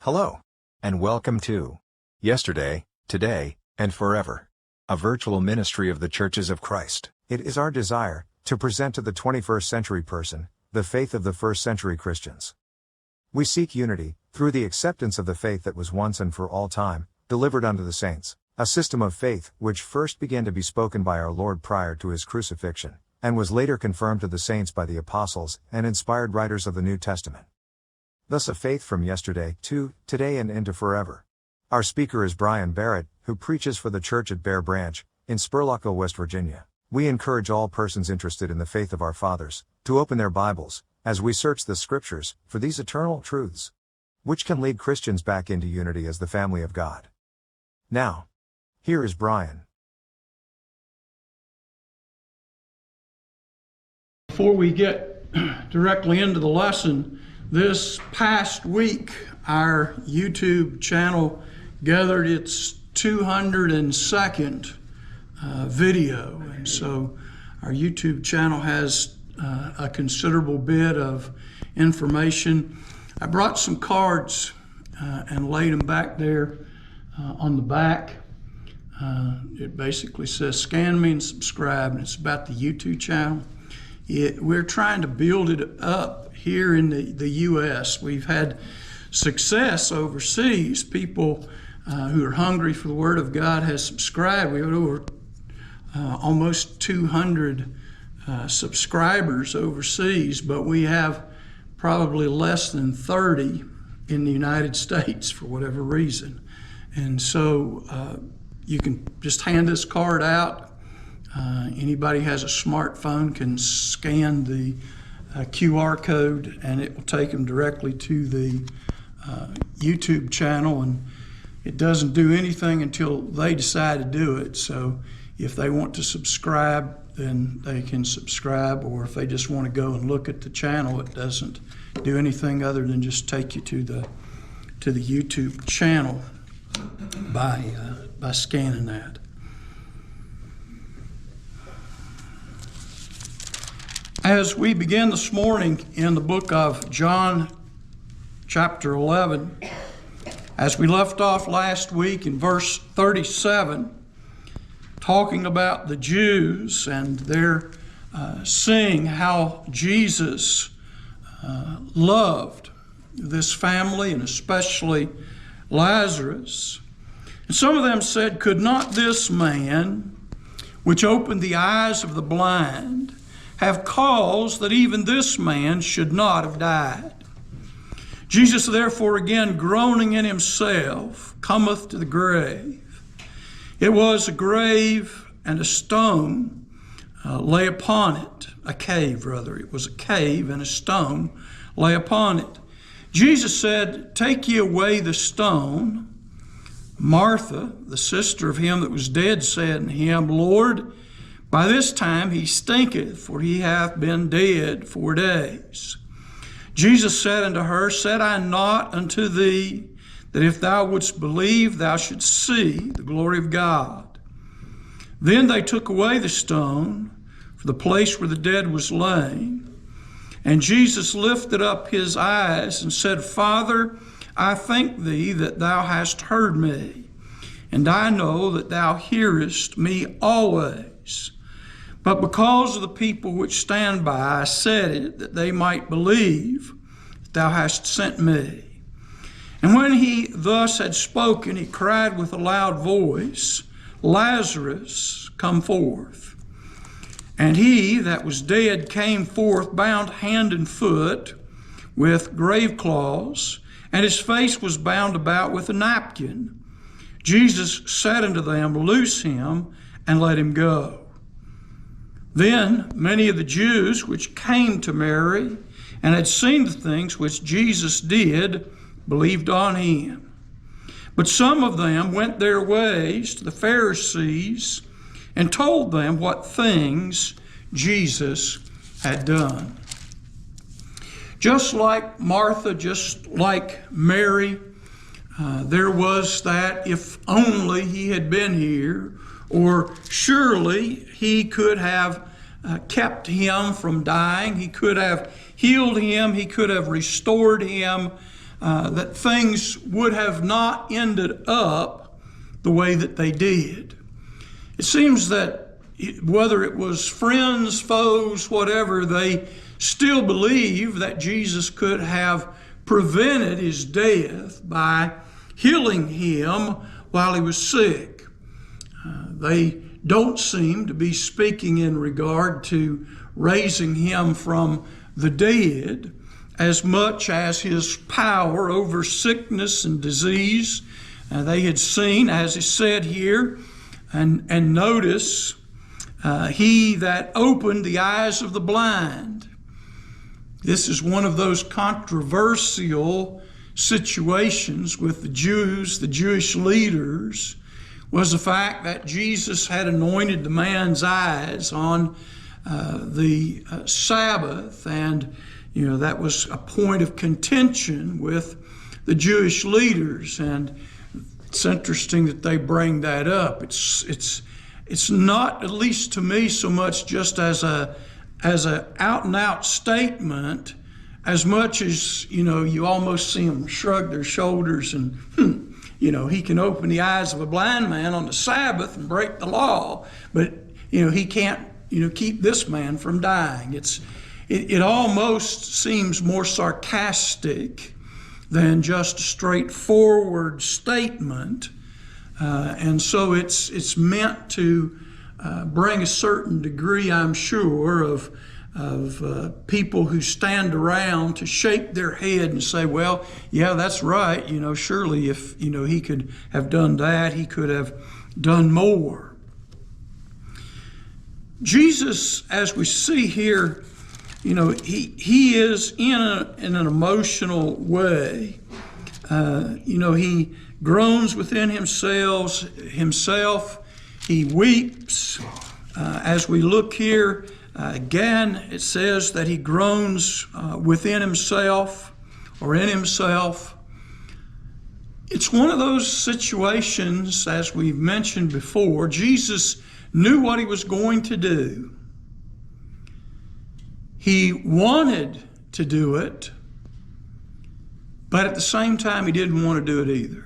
Hello, and welcome to Yesterday, Today, and Forever, a virtual ministry of the Churches of Christ. It is our desire to present to the 21st century person the faith of the first century Christians. We seek unity through the acceptance of the faith that was once and for all time delivered unto the saints, a system of faith which first began to be spoken by our Lord prior to his crucifixion, and was later confirmed to the saints by the apostles and inspired writers of the New Testament. Thus a faith from yesterday to today and into forever. Our speaker is Brian Barrett, who preaches for the church at Bear Branch, in Spurlockville, West Virginia. We encourage all persons interested in the faith of our fathers to open their Bibles, as we search the Scriptures, for these eternal truths, which can lead Christians back into unity as the family of God. Now, here is Brian. Before we get directly into the lesson, this past week, our YouTube channel gathered its 202nd video. And so our YouTube channel has a considerable bit of information. I brought some cards and laid them back there on the back. It basically says, scan me and subscribe, and it's about the YouTube channel. We're trying to build it up here in the U.S. We've had success overseas. People who are hungry for the Word of God has subscribed. We have over almost 200 subscribers overseas, but we have probably less than 30 in the United States for whatever reason. And so you can just hand this card out. Anybody has a smartphone can scan the QR code, and it will take them directly to the YouTube channel, and it doesn't do anything until they decide to do it. So if they want to subscribe, then they can subscribe, or if they just want to go and look at the channel, it doesn't do anything other than just take you to the YouTube channel by scanning that. As we begin this morning in the book of John, chapter 11, as we left off last week in verse 37, talking about the Jews and their seeing how Jesus loved this family, and especially Lazarus. And some of them said, could not this man, which opened the eyes of the blind, have caused that even this man should not have died? Jesus therefore, again groaning in himself, cometh to the grave. It was a grave, and a stone lay upon it. A cave, rather. It was a cave, and a stone lay upon it. Jesus said, take ye away the stone. Martha, the sister of him that was dead, said unto him, Lord, by this time he stinketh, for he hath been dead 4 days. Jesus said unto her, said I not unto thee, that if thou wouldst believe, thou shouldst see the glory of God? Then they took away the stone for the place where the dead was laid. And Jesus lifted up his eyes and said, Father, I thank thee that thou hast heard me, and I know that thou hearest me always. But because of the people which stand by, I said it, that they might believe that thou hast sent me. And when he thus had spoken, he cried with a loud voice, Lazarus, come forth. And he that was dead came forth, bound hand and foot with grave cloths, and his face was bound about with a napkin. Jesus said unto them, Loose him, and let him go. Then many of the Jews which came to Mary and had seen the things which Jesus did believed on him. But some of them went their ways to the Pharisees and told them what things Jesus had done. Just like Martha, just like Mary, there was that if only he had been here, or surely he could have kept him from dying. He could have healed him. He could have restored him that things would have not ended up the way that they did. It seems that whether it was friends, foes, whatever, they still believe that Jesus could have prevented his death by healing him while he was sick. They don't seem to be speaking in regard to raising him from the dead as much as his power over sickness and disease. They had seen, as is said here, and notice, he that opened the eyes of the blind. This is one of those controversial situations with the Jews, the Jewish leaders, was the fact that Jesus had anointed the man's eyes on the Sabbath, and that was a point of contention with the Jewish leaders. And it's interesting that they bring that up. It's not, at least to me, so much just as a out and out statement, as much as you almost see them shrug their shoulders and he can open the eyes of a blind man on the Sabbath and break the law, but he can't keep this man from dying. It almost seems more sarcastic than just a straightforward statement, and so it's meant to bring a certain degree, I'm sure, of people who stand around to shake their head and say, well, yeah, that's right. Surely if, he could have done that, he could have done more. Jesus, as we see here, he is in an emotional way. He groans within himself. He weeps. As we look here, again, it says that he groans within himself or in himself. It's one of those situations, as we've mentioned before, Jesus knew what he was going to do. He wanted to do it, but at the same time, he didn't want to do it either.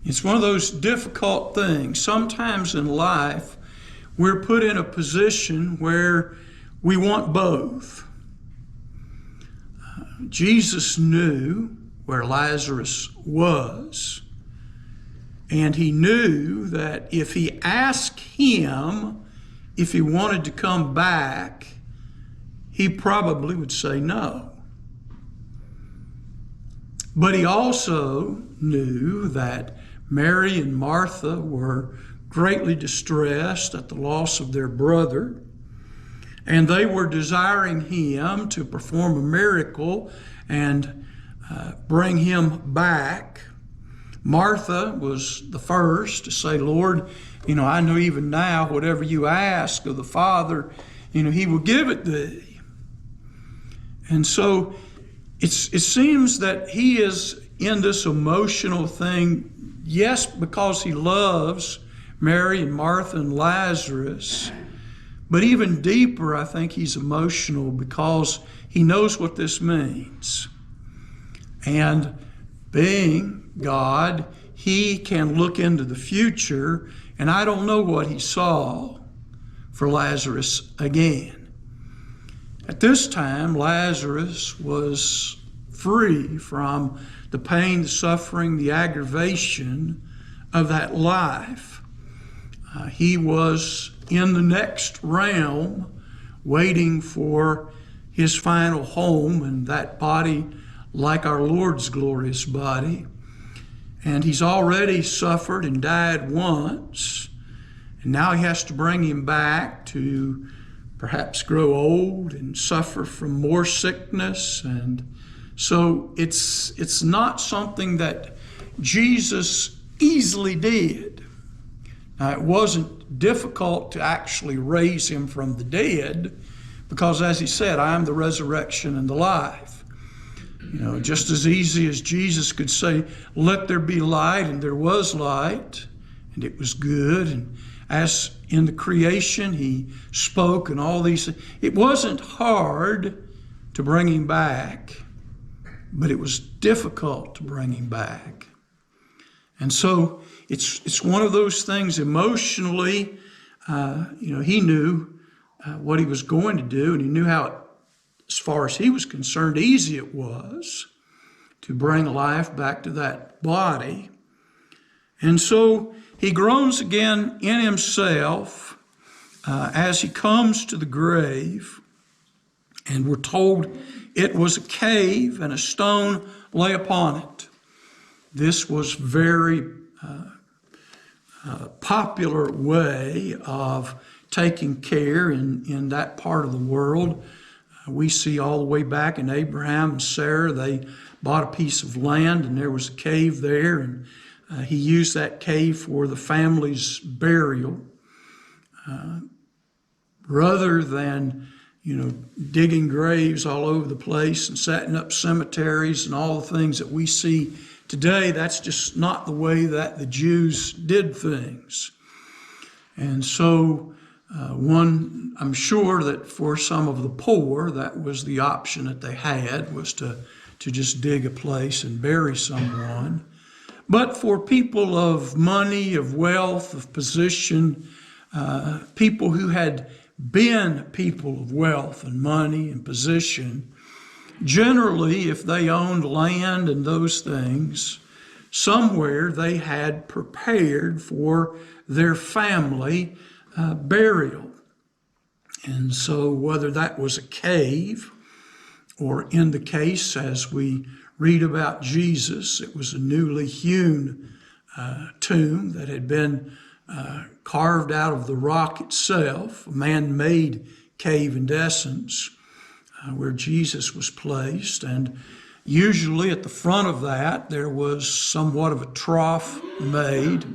It's one of those difficult things. Sometimes in life, we're put in a position where we want both. Jesus knew where Lazarus was, and he knew that if he asked him if he wanted to come back, he probably would say no. But he also knew that Mary and Martha were greatly distressed at the loss of their brother, and they were desiring him to perform a miracle and bring him back. Martha was the first to say, Lord, I know even now whatever you ask of the Father, he will give it thee. And so it seems that he is in this emotional thing, yes, because he loves Mary and Martha and Lazarus, but even deeper, I think he's emotional because he knows what this means. And being God, he can look into the future, and I don't know what he saw for Lazarus again. At this time, Lazarus was free from the pain, the suffering, the aggravation of that life. He was in the next realm, waiting for his final home, and that body like our Lord's glorious body. And he's already suffered and died once, and now he has to bring him back to perhaps grow old and suffer from more sickness. And so it's not something that Jesus easily did. Now, it wasn't difficult to actually raise him from the dead, because as he said, I am the resurrection and the life. Just as easy as Jesus could say, let there be light, and there was light, and it was good. And as in the creation, he spoke and all these things. It wasn't hard to bring him back, but it was difficult to bring him back. And so it's one of those things emotionally, he knew what he was going to do, and he knew how, as far as he was concerned, easy it was to bring life back to that body. And so he groans again in himself as he comes to the grave, and we're told it was a cave and a stone lay upon it. This was very popular way of taking care in that part of the world. We see all the way back in Abraham and Sarah, they bought a piece of land and there was a cave there, and he used that cave for the family's burial. Rather than, digging graves all over the place and setting up cemeteries and all the things that we see today, that's just not the way that the Jews did things. And so I'm sure that for some of the poor, that was the option that they had, was to just dig a place and bury someone. But for people of money, of wealth, of position, people who had been people of wealth and money and position, generally, if they owned land and those things, somewhere they had prepared for their family burial. And so whether that was a cave, or in the case as we read about Jesus, it was a newly hewn tomb that had been carved out of the rock itself, a man-made cave in essence, where Jesus was placed. And usually at the front of that there was somewhat of a trough made,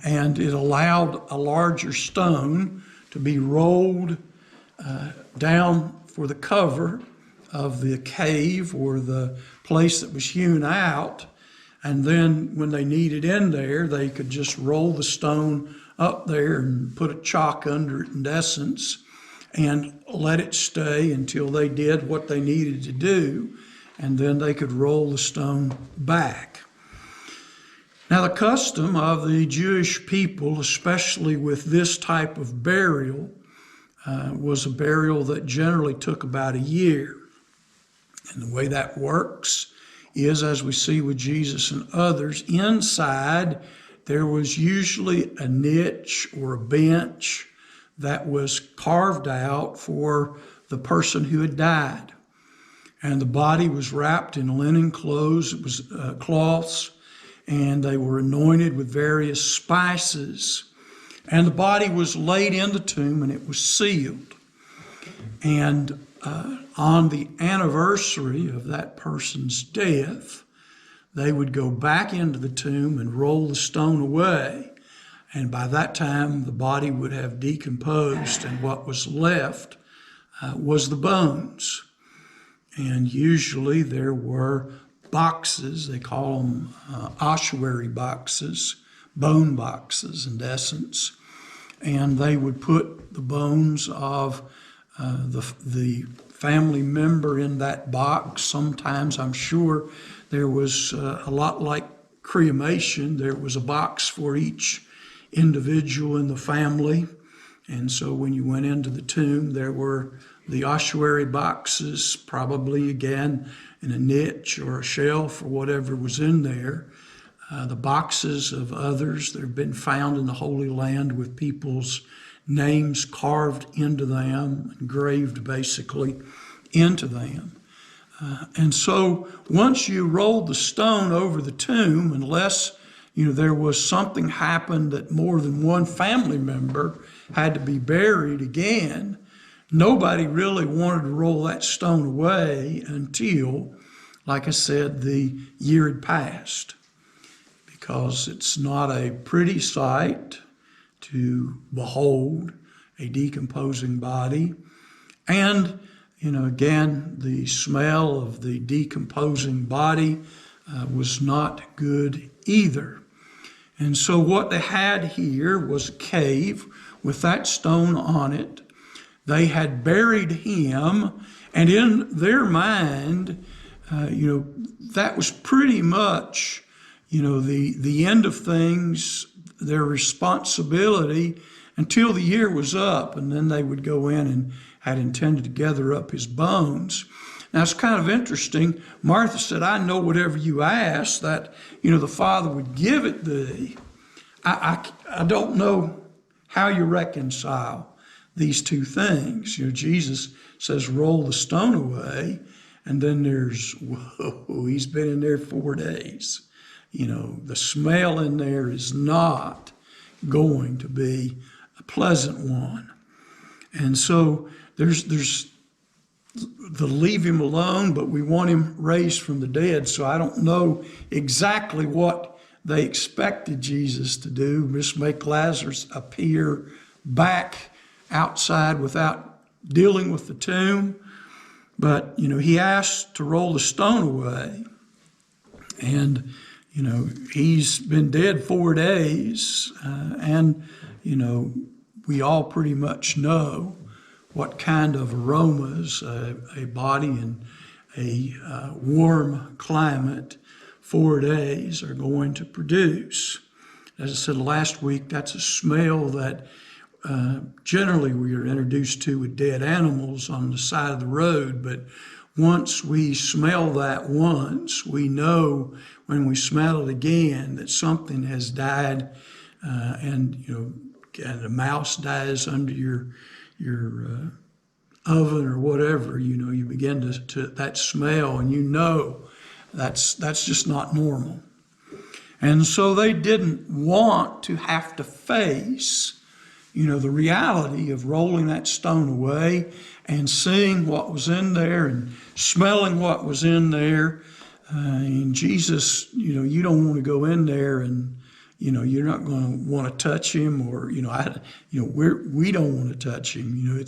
and it allowed a larger stone to be rolled down for the cover of the cave or the place that was hewn out. And then when they needed in there, they could just roll the stone up there and put a chalk under it in essence and let it stay until they did what they needed to do, and then they could roll the stone back. Now, the custom of the Jewish people, especially with this type of burial, was a burial that generally took about a year. And the way that works is, as we see with Jesus and others, inside there was usually a niche or a bench that was carved out for the person who had died. And the body was wrapped in linen clothes, it was cloths, and they were anointed with various spices. And the body was laid in the tomb and it was sealed. And on the anniversary of that person's death, they would go back into the tomb and roll the stone away. And by that time, the body would have decomposed, and what was left was the bones. And usually there were boxes, they call them ossuary boxes, bone boxes in essence, and they would put the bones of the family member in that box. Sometimes, I'm sure, there was a lot like cremation. There was a box for each individual in the family. And so when you went into the tomb, there were the ossuary boxes, probably again in a niche or a shelf or whatever was in there. The boxes of others that have been found in the Holy Land with people's names carved into them, engraved basically into them. And so once you rolled the stone over the tomb, unless there was something happened that more than one family member had to be buried again, nobody really wanted to roll that stone away until, like I said, the year had passed, because it's not a pretty sight to behold a decomposing body. And, again, the smell of the decomposing body was not good either. And so what they had here was a cave with that stone on it. They had buried him, and in their mind, that was pretty much, the end of things, their responsibility until the year was up, and then they would go in and had intended to gather up his bones. Now, it's kind of interesting. Martha said, I know whatever you ask, that, the Father would give it thee. I don't know how you reconcile these two things. Jesus says, roll the stone away. And then there's, whoa, he's been in there 4 days. The smell in there is not going to be a pleasant one. And so there's the leave him alone, but we want him raised from the dead. So I don't know exactly what they expected Jesus to do. Just make Lazarus appear back outside without dealing with the tomb. But, he asked to roll the stone away. And, he's been dead 4 days. And, we all pretty much know what kind of aromas a body in a warm climate 4 days are going to produce. As I said last week, that's a smell that generally we are introduced to with dead animals on the side of the road, but once we smell that once, we know when we smell it again that something has died, and a mouse dies under your oven or whatever. You begin to that smell, and that's just not normal. And so they didn't want to have to face the reality of rolling that stone away and seeing what was in there and smelling what was in there. And Jesus, you don't want to go in there and, you're not going to want to touch him, or, we don't want to touch him.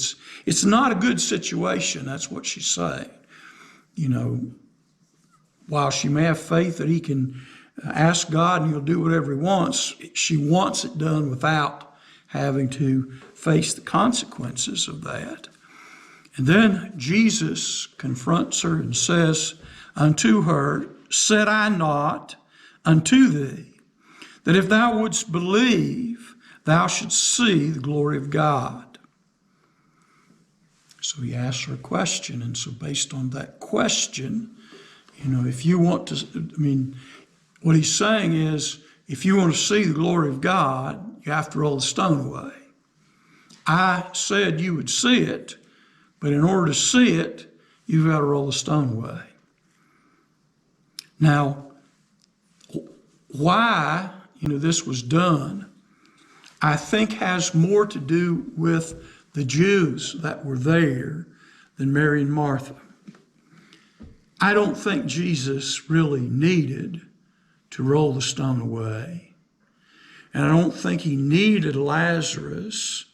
It's not a good situation. That's what she's saying. While she may have faith that he can ask God and he'll do whatever he wants, she wants it done without having to face the consequences of that. And then Jesus confronts her and says unto her, said I not unto thee, that if thou wouldst believe, thou shouldst see the glory of God? So he asks her a question. And so based on that question, if you want to, what he's saying is, if you want to see the glory of God, you have to roll the stone away. I said you would see it, but in order to see it, you've got to roll the stone away. Now, why, this was done, I think has more to do with the Jews that were there than Mary and Martha. I don't think Jesus really needed to roll the stone away. And I don't think he needed Lazarus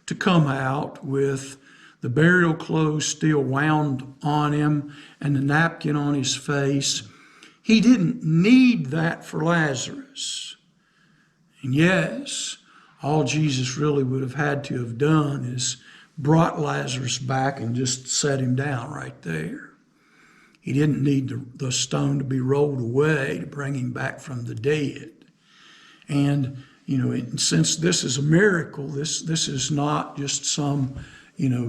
to come out with the burial clothes still wound on him and the napkin on his face. He didn't need that for Lazarus. And yes, all Jesus really would have had to have done is brought Lazarus back and just set him down right there. He didn't need the stone to be rolled away to bring him back from the dead. And, since this is a miracle, this is not just some,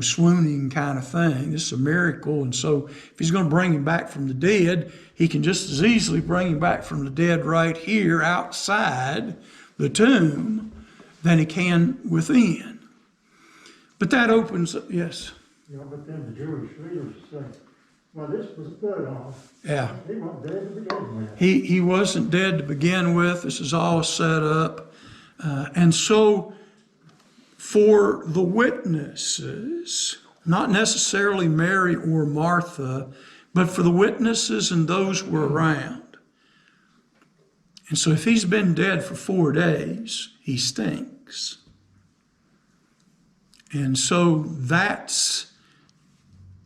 swooning kind of thing. This is a miracle. And so if he's going to bring him back from the dead, he can just as easily bring him back from the dead right here outside the tomb than he can within. But that opens up, yes? But then the Jewish leaders say, well, this was put off. Yeah. He wasn't dead to begin with. He wasn't dead to begin with. This is all set up. And so for the witnesses, not necessarily Mary or Martha, but for the witnesses and those who were around. And so if he's been dead for 4 days, he stinks. And so that's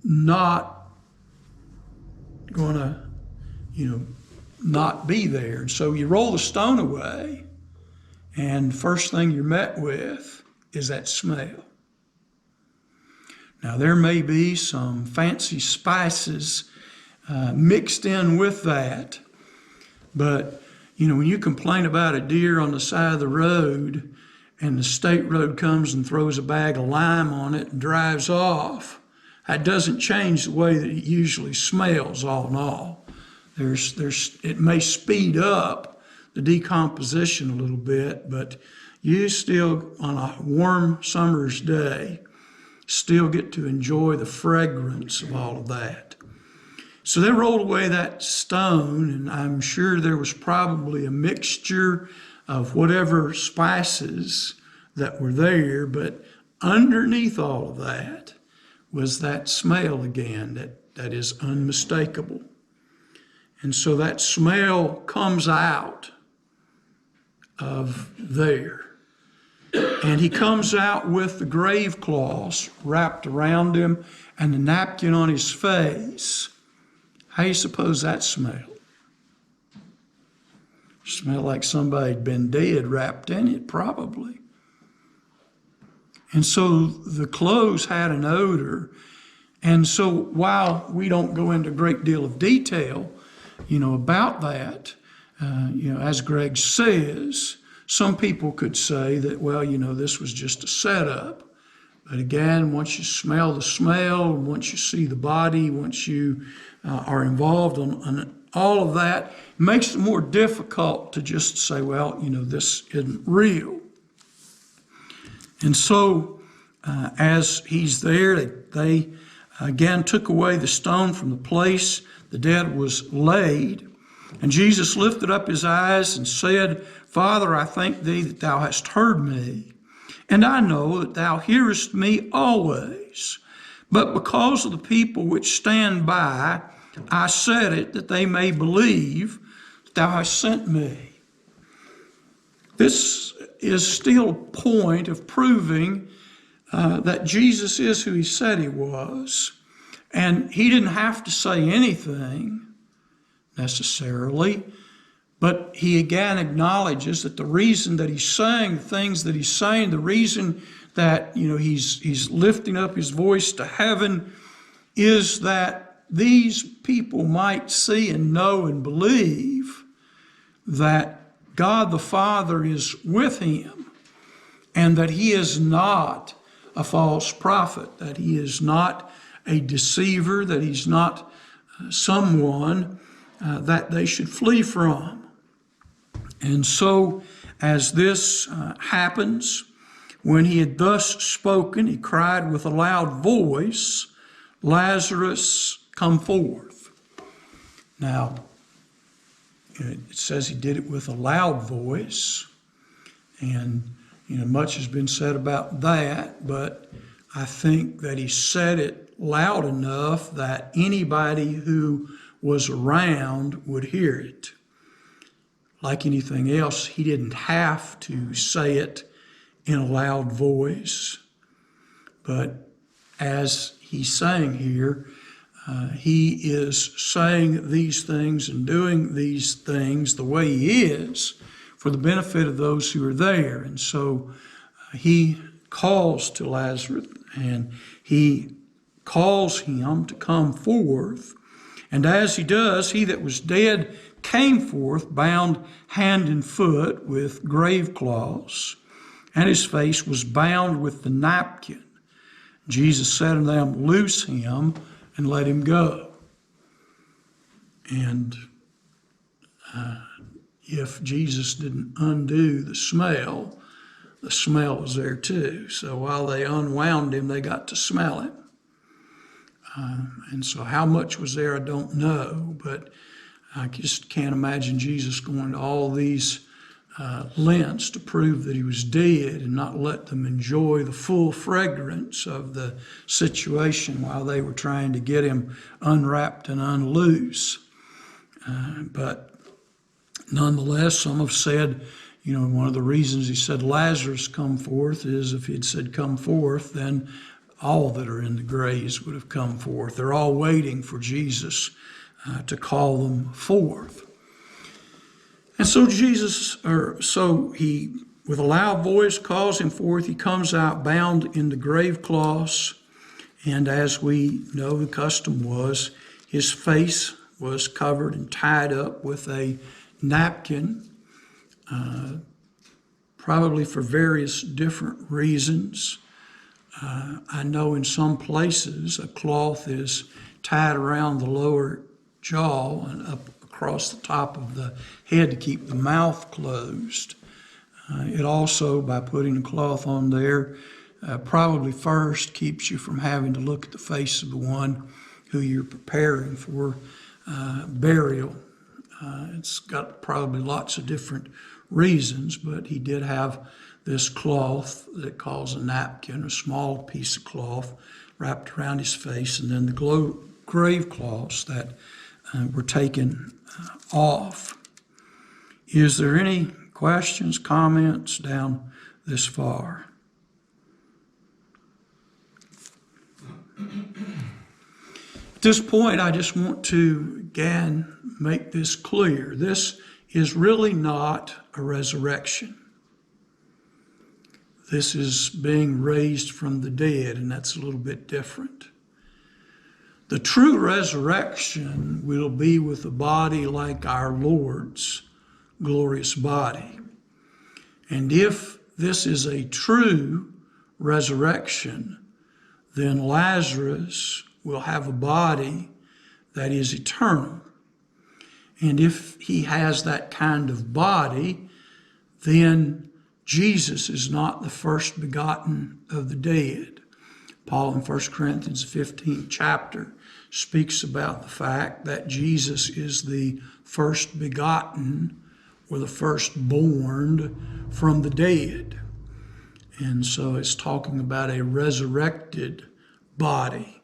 not going to, not be there. And so you roll the stone away, and first thing you're met with is that smell. Now, there may be some fancy spices mixed in with that. But, you know, when you complain about a deer on the side of the road and the state road comes and throws a bag of lime on it and drives off, that doesn't change the way that it usually smells, all in all. It may speed up the decomposition a little bit, but you still, on a warm summer's day, still get to enjoy the fragrance of all of that. So they rolled away that stone, and I'm sure there was probably a mixture of whatever spices that were there, but underneath all of that was that smell again that is unmistakable. And so that smell comes out of there. And he comes out with the grave cloths wrapped around him and the napkin on his face. How do you suppose that smelled? Smelled like somebody had been dead wrapped in it, probably. And so the clothes had an odor. And so while we don't go into a great deal of detail, about that, as Greg says, some people could say that, well, this was just a setup. But again, once you smell the smell, once you see the body, once you are involved on all of that, it makes it more difficult to just say, well, this isn't real. And so as he's there, they again took away the stone from the place the dead was laid. And Jesus lifted up his eyes and said, Father, I thank thee that thou hast heard me. And I know that thou hearest me always. But because of the people which stand by, I said it, that they may believe that thou hast sent me. This is still a point of proving that Jesus is who he said he was. And he didn't have to say anything necessarily, but he again acknowledges that the reason that he's saying the things that he's saying, the reason that he's lifting up his voice to heaven, is that these people might see and know and believe that God the Father is with him, and that he is not a false prophet, that he is not a deceiver, that he's not someone that they should flee from. And so as this happens, when he had thus spoken, he cried with a loud voice, Lazarus, come forth. Now, it says he did it with a loud voice, and much has been said about that, but I think that he said it loud enough that anybody who was around would hear it. Like anything else, he didn't have to say it in a loud voice, but as he's saying here, he is saying these things and doing these things the way he is for the benefit of those who are there. And so he calls to Lazarus, and he calls him to come forth. And as he does, he that was dead came forth, bound hand and foot with grave cloths, and his face was bound with the napkin. Jesus said unto them, Loose him and let him go. And if Jesus didn't undo the smell was there too. So while they unwound him, they got to smell him. And so how much was there, I don't know, but I just can't imagine Jesus going to all these lengths to prove that he was dead and not let them enjoy the full fragrance of the situation while they were trying to get him unwrapped and unloose. But nonetheless, some have said, one of the reasons he said, Lazarus, come forth, is if he'd said, come forth, then all that are in the graves would have come forth. They're all waiting for Jesus to call them forth. And so he, with a loud voice, calls him forth. He comes out bound in the grave cloths. And as we know the custom was, His face was covered and tied up with a napkin, probably for various different reasons. I know in some places a cloth is tied around the lower jaw and up across the top of the head to keep the mouth closed. It also, by putting a cloth on there, probably first keeps you from having to look at the face of the one who you're preparing for burial. It's got probably lots of different reasons, but he did have this cloth that calls a napkin, a small piece of cloth wrapped around his face, and then the grave cloths that were taken off. Is there any questions, comments down this far? At this point, I just want to again make this clear. This is really not a resurrection. This is being raised from the dead, and that's a little bit different. The true resurrection will be with a body like our Lord's glorious body. And if this is a true resurrection, then Lazarus will have a body that is eternal. And if he has that kind of body, then Jesus is not the first begotten of the dead. Paul in 1 Corinthians 15th chapter speaks about the fact that Jesus is the first begotten or the firstborn from the dead. And so it's talking about a resurrected body.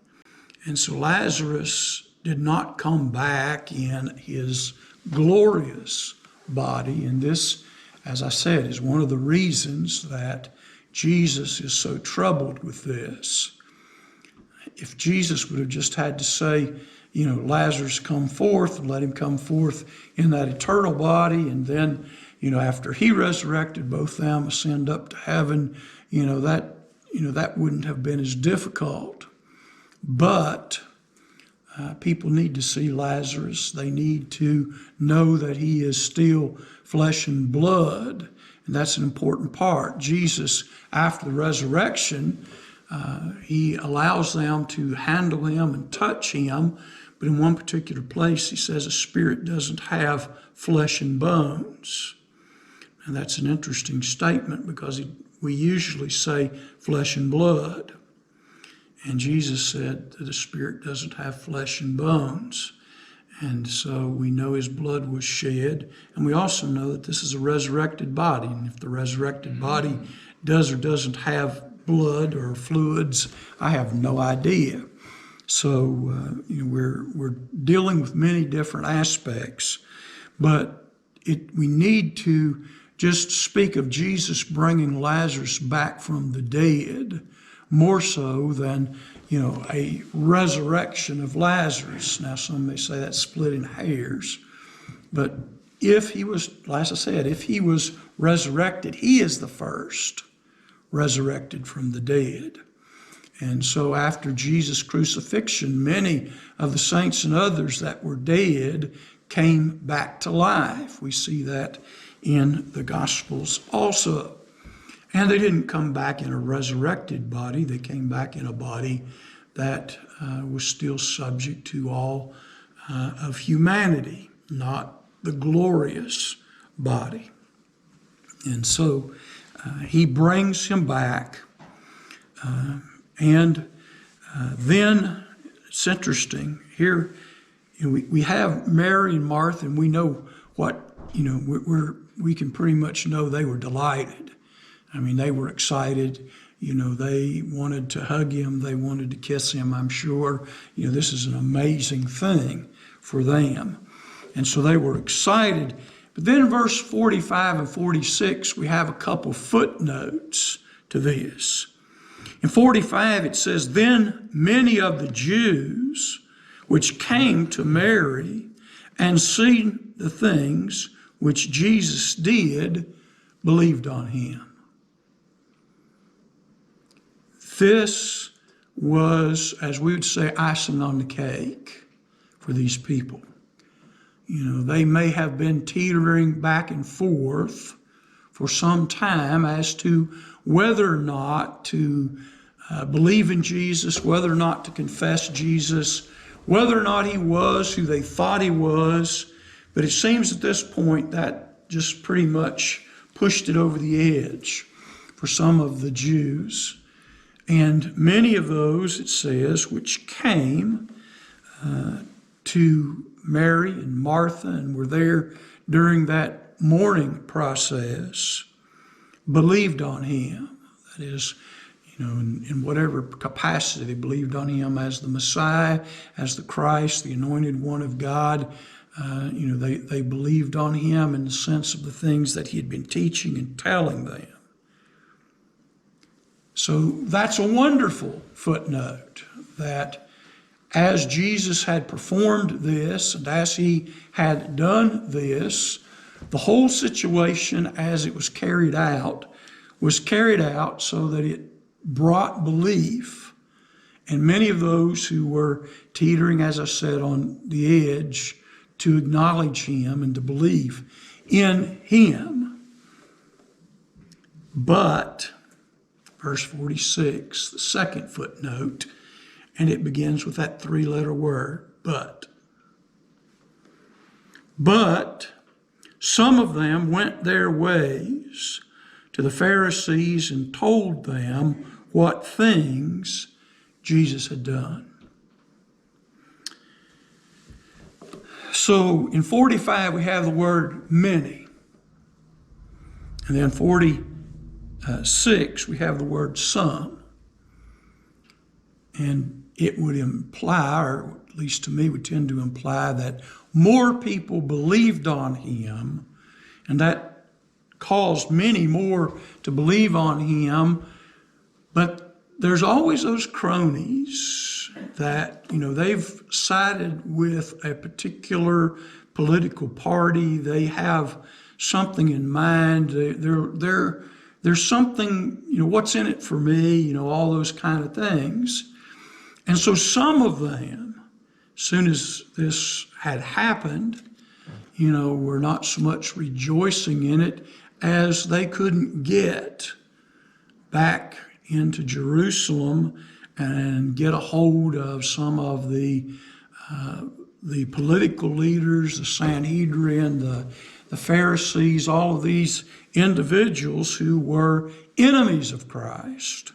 And so Lazarus did not come back in his glorious body. And this, as I said, is one of the reasons that Jesus is so troubled with this. If Jesus would have just had to say, Lazarus come forth, and let him come forth in that eternal body, and then, after he resurrected, both them ascend up to heaven, that wouldn't have been as difficult. But people need to see Lazarus. They need to know that he is still flesh and blood, and that's an important part. Jesus, after the resurrection, he allows them to handle him and touch him, but in one particular place he says a spirit doesn't have flesh and bones. And that's an interesting statement because we usually say flesh and blood. And Jesus said that the spirit doesn't have flesh and bones. And so we know his blood was shed. And we also know that this is a resurrected body. And if the resurrected body does or doesn't have blood or fluids, I have no idea. So we're dealing with many different aspects. But we need to just speak of Jesus bringing Lazarus back from the dead, more so than, a resurrection of Lazarus. Now, some may say that's splitting hairs. But if he was, as I said, if he was resurrected, he is the first resurrected from the dead. And so after Jesus' crucifixion, many of the saints and others that were dead came back to life. We see that in the Gospels also. And they didn't come back in a resurrected body. They came back in a body that was still subject to all of humanity, not the glorious body. And so he brings him back. And then it's interesting. Here we have Mary and Martha, and we know what, we can pretty much know they were delighted. I mean, they were excited. They wanted to hug him. They wanted to kiss him, I'm sure. This is an amazing thing for them. And so they were excited. But then in verse 45 and 46, we have a couple footnotes to this. In 45, it says, "Then many of the Jews which came to Mary and seen the things which Jesus did believed on him." This was, as we would say, icing on the cake for these people. You know, they may have been teetering back and forth for some time as to whether or not to believe in Jesus, whether or not to confess Jesus, whether or not he was who they thought he was. But it seems at this point that just pretty much pushed it over the edge for some of the Jews. And many of those, it says, which came to Mary and Martha and were there during that mourning process, believed on him. That is, you know, in whatever capacity they believed on him as the Messiah, as the Christ, the anointed one of God. You know, they believed on him in the sense of the things that he had been teaching and telling them. So that's a wonderful footnote, that as Jesus had performed this and as he had done this, the whole situation as it was carried out so that it brought belief. And many of those who were teetering, as I said, on the edge to acknowledge him and to believe in him. But, verse 46, the second footnote, and it begins with that three-letter word, but. But some of them went their ways to the Pharisees and told them what things Jesus had done. So in 45 we have the word many. And then 46 we have the word some. And it would imply, or at least to me would tend to imply, that more people believed on him, and that caused many more to believe on him. But there's always those cronies that, you know, they've sided with a particular political party. They have something in mind. There's something, you know, what's in it for me, you know, all those kind of things. And so some of them, as soon as this had happened, you know, were not so much rejoicing in it as they couldn't get back into Jerusalem and get a hold of some of the political leaders, the Sanhedrin, the Pharisees, all of these individuals who were enemies of Christ,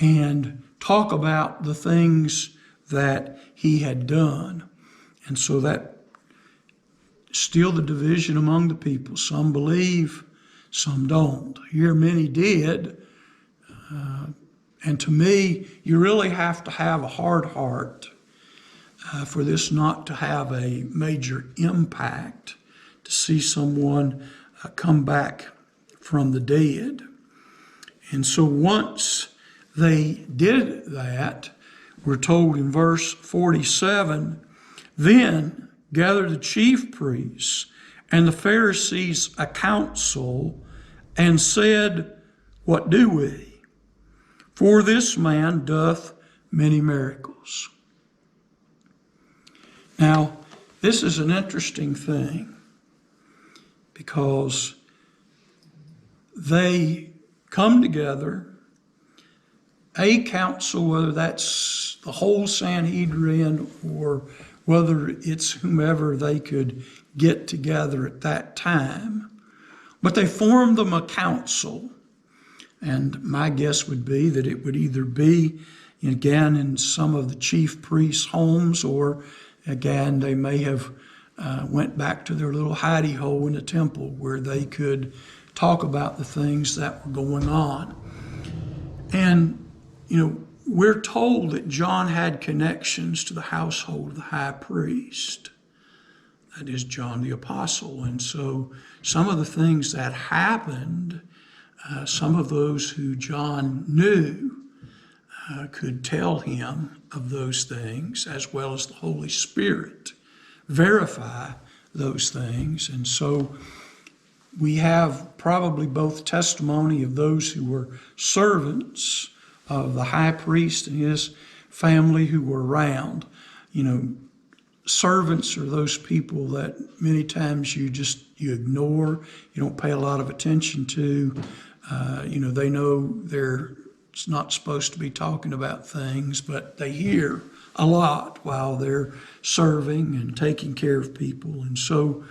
and talk about the things that he had done. And so that still the division among the people. Some believe, some don't. Here many did. And to me, you really have to have a hard heart for this not to have a major impact, to see someone come back from the dead. And so once they did that, we're told in verse 47, then gathered the chief priests and the Pharisees a council and said, what do we? For this man doth many miracles. Now, this is an interesting thing because they come together, a council, whether that's the whole Sanhedrin or whether it's whomever they could get together at that time. But they formed them a council. And my guess would be that it would either be, again, in some of the chief priests' homes, or again, they may have went back to their little hidey hole in the temple where they could talk about the things that were going on. And, you know, we're told that John had connections to the household of the high priest. That is John the Apostle. And so some of the things that happened, some of those who John knew could tell him of those things, as well as the Holy Spirit verify those things. And so we have probably both testimony of those who were servants of the high priest and his family who were around. You know, servants are those people that many times you ignore, you don't pay a lot of attention to. They know they're not supposed to be talking about things, but they hear a lot while they're serving and taking care of people. And so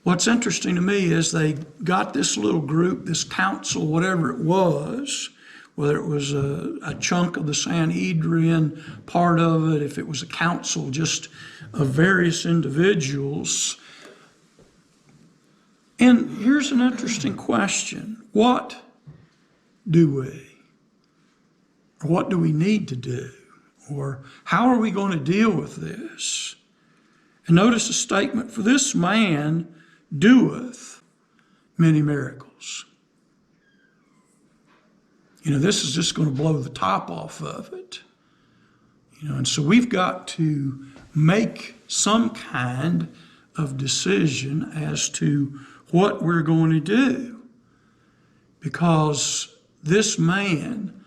what's interesting to me is they got this little group, this council, whatever it was, whether it was a chunk of the Sanhedrin, part of it, if it was a council just of various individuals. And here's an interesting question. What do we need to do? Or how are we going to deal with this? And notice the statement, for this man doeth many miracles. This is just going to blow the top off of it. And so we've got to make some kind of decision as to what we're going to do. Because this man,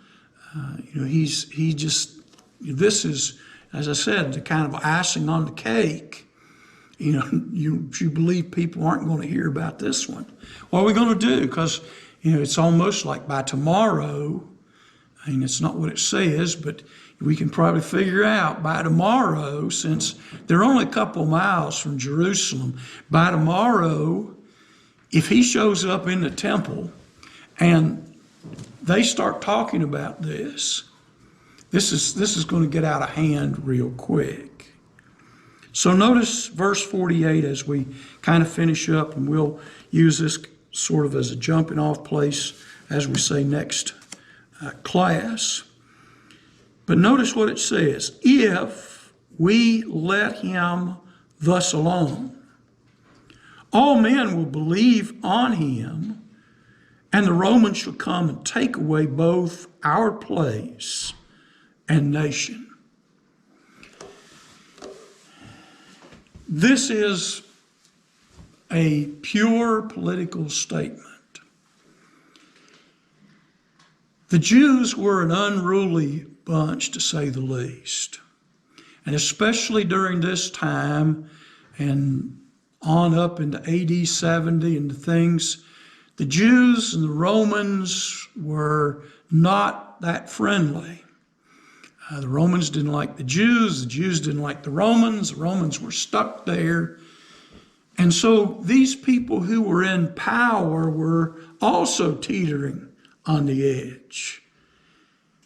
this is, as I said, the kind of icing on the cake. You believe people aren't going to hear about this one. What are we going to do? Because, it's almost like by tomorrow, it's not what it says, but we can probably figure out by tomorrow, since they're only a couple miles from Jerusalem, by tomorrow, if he shows up in the temple and they start talking about this is going to get out of hand real quick. So notice verse 48 as we kind of finish up, and we'll use this sort of as a jumping off place as we say next class. But notice what it says. If we let him thus alone, all men will believe on him, and the Romans shall come and take away both our place and nation. This is a pure political statement. The Jews were an unruly bunch, to say the least. And especially during this time and on up into AD 70 and the things, the Jews and the Romans were not that friendly. The Romans didn't like the Jews didn't like the Romans were stuck there. And so these people who were in power were also teetering on the edge.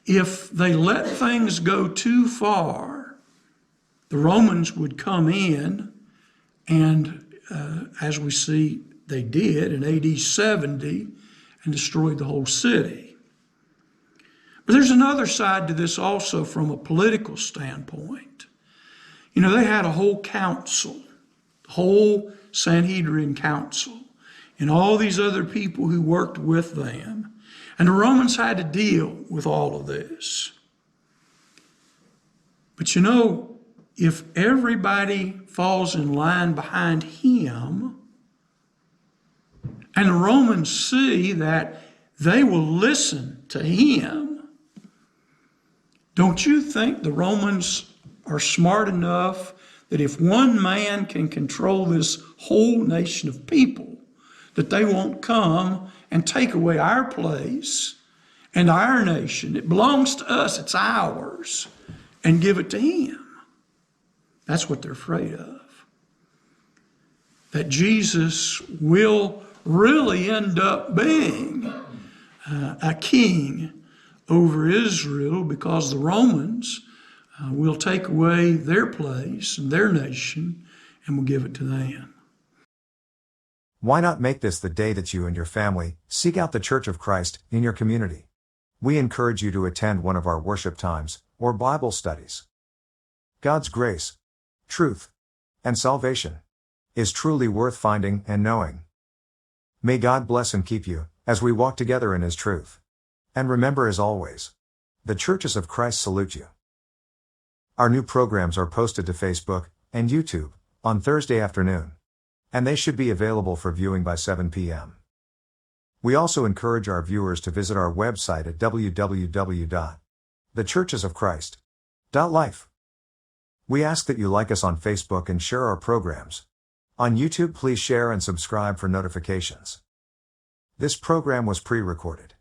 If they let things go too far, the Romans would come in, and as we see, they did in AD 70 and destroyed the whole city. But there's another side to this also from a political standpoint. They had a whole council, the whole Sanhedrin council, and all these other people who worked with them. And the Romans had to deal with all of this. But if everybody falls in line behind him, and the Romans see that they will listen to him, don't you think the Romans are smart enough that if one man can control this whole nation of people, that they won't come and take away our place and our nation? It belongs to us, it's ours, and give it to him. That's what they're afraid of. That Jesus will really end up being a king over Israel, because the Romans will take away their place and their nation and will give it to them. Why not make this the day that you and your family seek out the Church of Christ in your community? We encourage you to attend one of our worship times or Bible studies. God's grace, truth, and salvation is truly worth finding and knowing. May God bless and keep you as we walk together in His truth. And remember, as always, the Churches of Christ salute you. Our new programs are posted to Facebook and YouTube on Thursday afternoon, and they should be available for viewing by 7 p.m. We also encourage our viewers to visit our website at www.thechurchesofchrist.life. We ask that you like us on Facebook and share our programs. On YouTube, please share and subscribe for notifications. This program was pre-recorded.